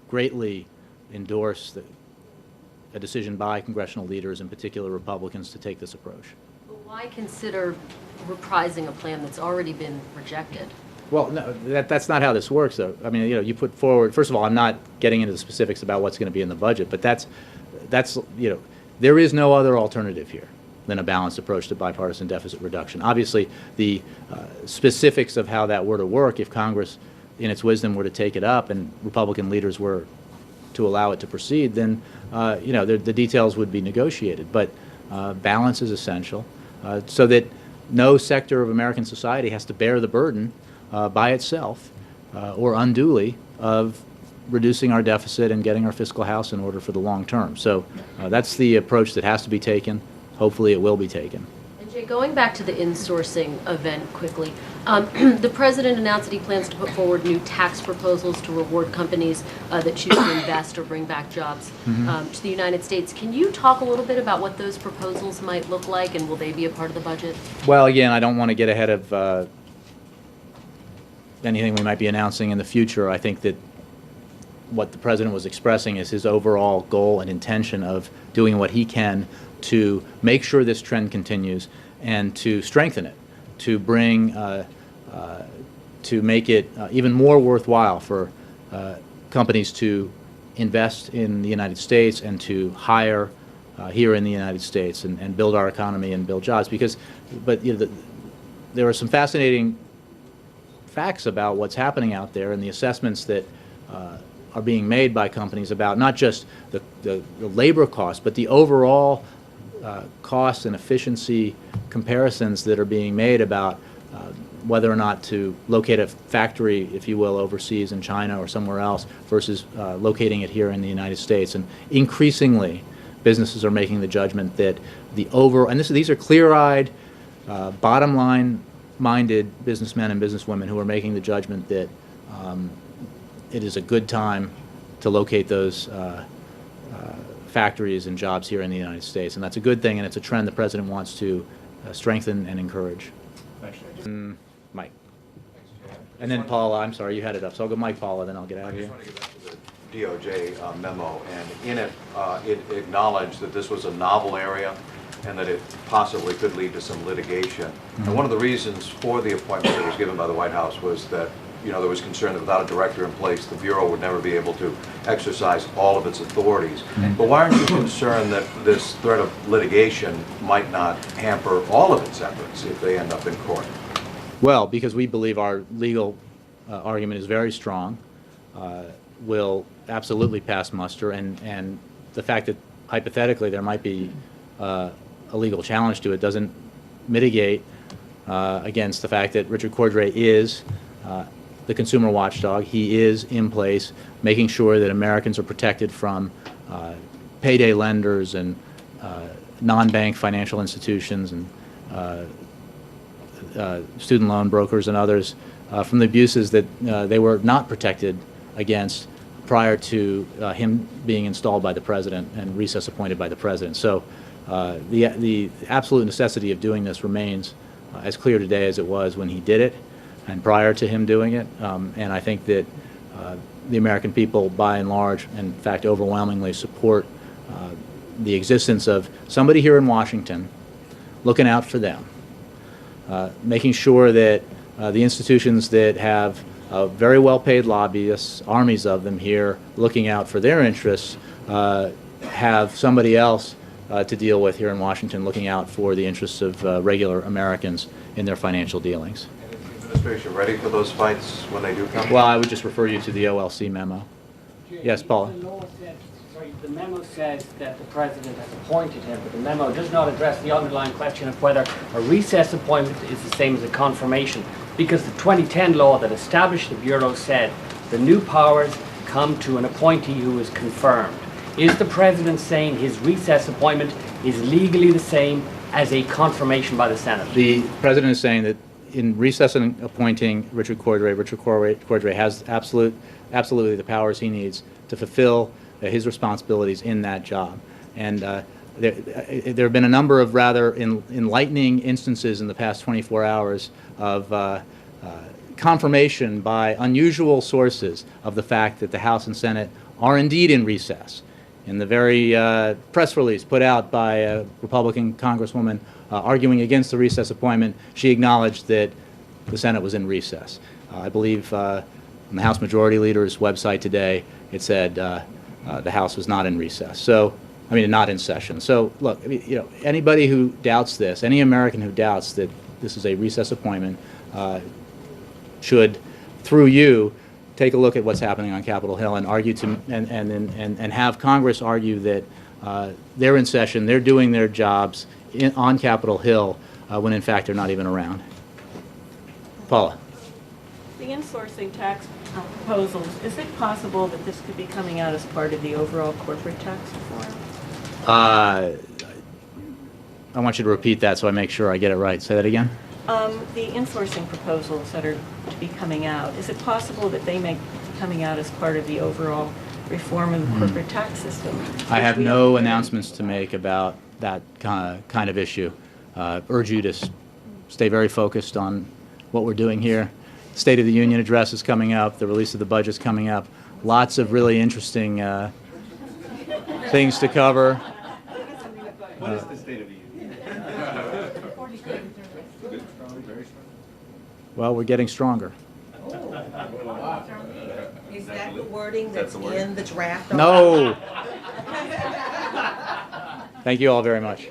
greatly endorse a decision by congressional leaders, in particular Republicans, to take this approach. But why consider reprising a plan that's already been rejected? Well, no, that's not how this works, though. I mean, you put forward, first of all, I'm not getting into the specifics about what's going to be in the budget, but that's, there is no other alternative here than a balanced approach to bipartisan deficit reduction. Obviously, the specifics of how that were to work, if Congress, in its wisdom, were to take it up and Republican leaders were to allow it to proceed, then, the details would be negotiated. But balance is essential so that no sector of American society has to bear the burden by itself or unduly of reducing our deficit and getting our fiscal house in order for the long term. So that's the approach that has to be taken. Hopefully it will be taken. And Jay, going back to the insourcing event quickly, the president announced that he plans to put forward new tax proposals to reward companies that choose to invest or bring back jobs to the United States. Can you talk a little bit about what those proposals might look like, and will they be a part of the budget? Well, again, I don't want to get ahead of anything we might be announcing in the future. I think that what the president was expressing is his overall goal and intention of doing what he can to make sure this trend continues and to strengthen it, to bring, to make it even more worthwhile for companies to invest in the United States and to hire here in the United States and build our economy and build jobs. But there are some fascinating facts about what's happening out there and the assessments that are being made by companies about not just the labor costs, but the overall cost and efficiency comparisons that are being made about whether or not to locate a factory, if you will, overseas in China or somewhere else versus locating it here in the United States. And increasingly, businesses are making the judgment that these are clear-eyed, bottom-line-minded businessmen and businesswomen who are making the judgment that it is a good time to locate those factories and jobs here in the United States. And that's a good thing, and it's a trend the president wants to strengthen and encourage. Mike. And then Paula, I'm sorry, you had it up. So I'll go Mike, Paula, then I'll get out of here. I just want to get back to the DOJ memo, and in it, it acknowledged that this was a novel area and that it possibly could lead to some litigation. And one of the reasons for the appointment that was given by the White House was that there was concern that without a director in place, the Bureau would never be able to exercise all of its authorities. But why aren't you concerned that this threat of litigation might not hamper all of its efforts if they end up in court? Well, because we believe our legal argument is very strong, will absolutely pass muster, and the fact that hypothetically there might be a legal challenge to it doesn't mitigate against the fact that Richard Cordray is the consumer watchdog. He is in place, making sure that Americans are protected from payday lenders and non-bank financial institutions and student loan brokers and others from the abuses that they were not protected against prior to him being installed by the president and recess appointed by the president. So the absolute necessity of doing this remains as clear today as it was when he did it and prior to him doing it. And I think that the American people, by and large, in fact overwhelmingly, support the existence of somebody here in Washington looking out for them, making sure that the institutions that have very well-paid lobbyists, armies of them here looking out for their interests, have somebody else to deal with here in Washington looking out for the interests of regular Americans in their financial dealings. Administration ready for those fights when they do come? Well, I would just refer you to the OLC memo. Yes, Paula. The memo says that the president has appointed him, but the memo does not address the underlying question of whether a recess appointment is the same as a confirmation, because the 2010 law that established the Bureau said the new powers come to an appointee who is confirmed. Is the president saying his recess appointment is legally the same as a confirmation by the Senate? The president is saying that in recessing appointing Richard Cordray has absolutely the powers he needs to fulfill his responsibilities in that job. And there have been a number of rather enlightening instances in the past 24 hours of confirmation by unusual sources of the fact that the House and Senate are indeed in recess. In the very press release put out by a Republican Congresswoman arguing against the recess appointment, she acknowledged that the Senate was in recess. I believe on the House Majority Leader's website today, it said the House was not in recess. So, I mean, not in session. So, look, I mean, you know, anybody who doubts this, any American who doubts that this is a recess appointment, should, through you, take a look at what's happening on Capitol Hill and argue to and have Congress argue that they're in session, they're doing their jobs on Capitol Hill when in fact they're not even around. Paula. The insourcing tax proposals, is it possible that this could be coming out as part of the overall corporate tax reform? I want you to repeat that so I make sure I get it right. Say that again. The insourcing proposals that are to be coming out, is it possible that they may be coming out as part of the overall reform of the corporate tax system? I have no announcements to make about that kind of issue. Urge you to stay very focused on what we're doing here. State of the Union address is coming up. The release of the budget is coming up. Lots of really interesting things to cover. What is the State of the Union? Well, we're getting stronger. Is that the wording that's in the draft? No. Thank you all very much.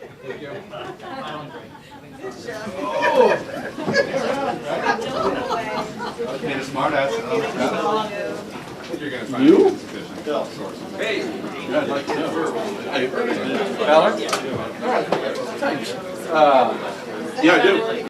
Okay, the smart ass. You're gonna find You? it insufficient. Hey. I'd like to know. Ballard? Yeah, I do.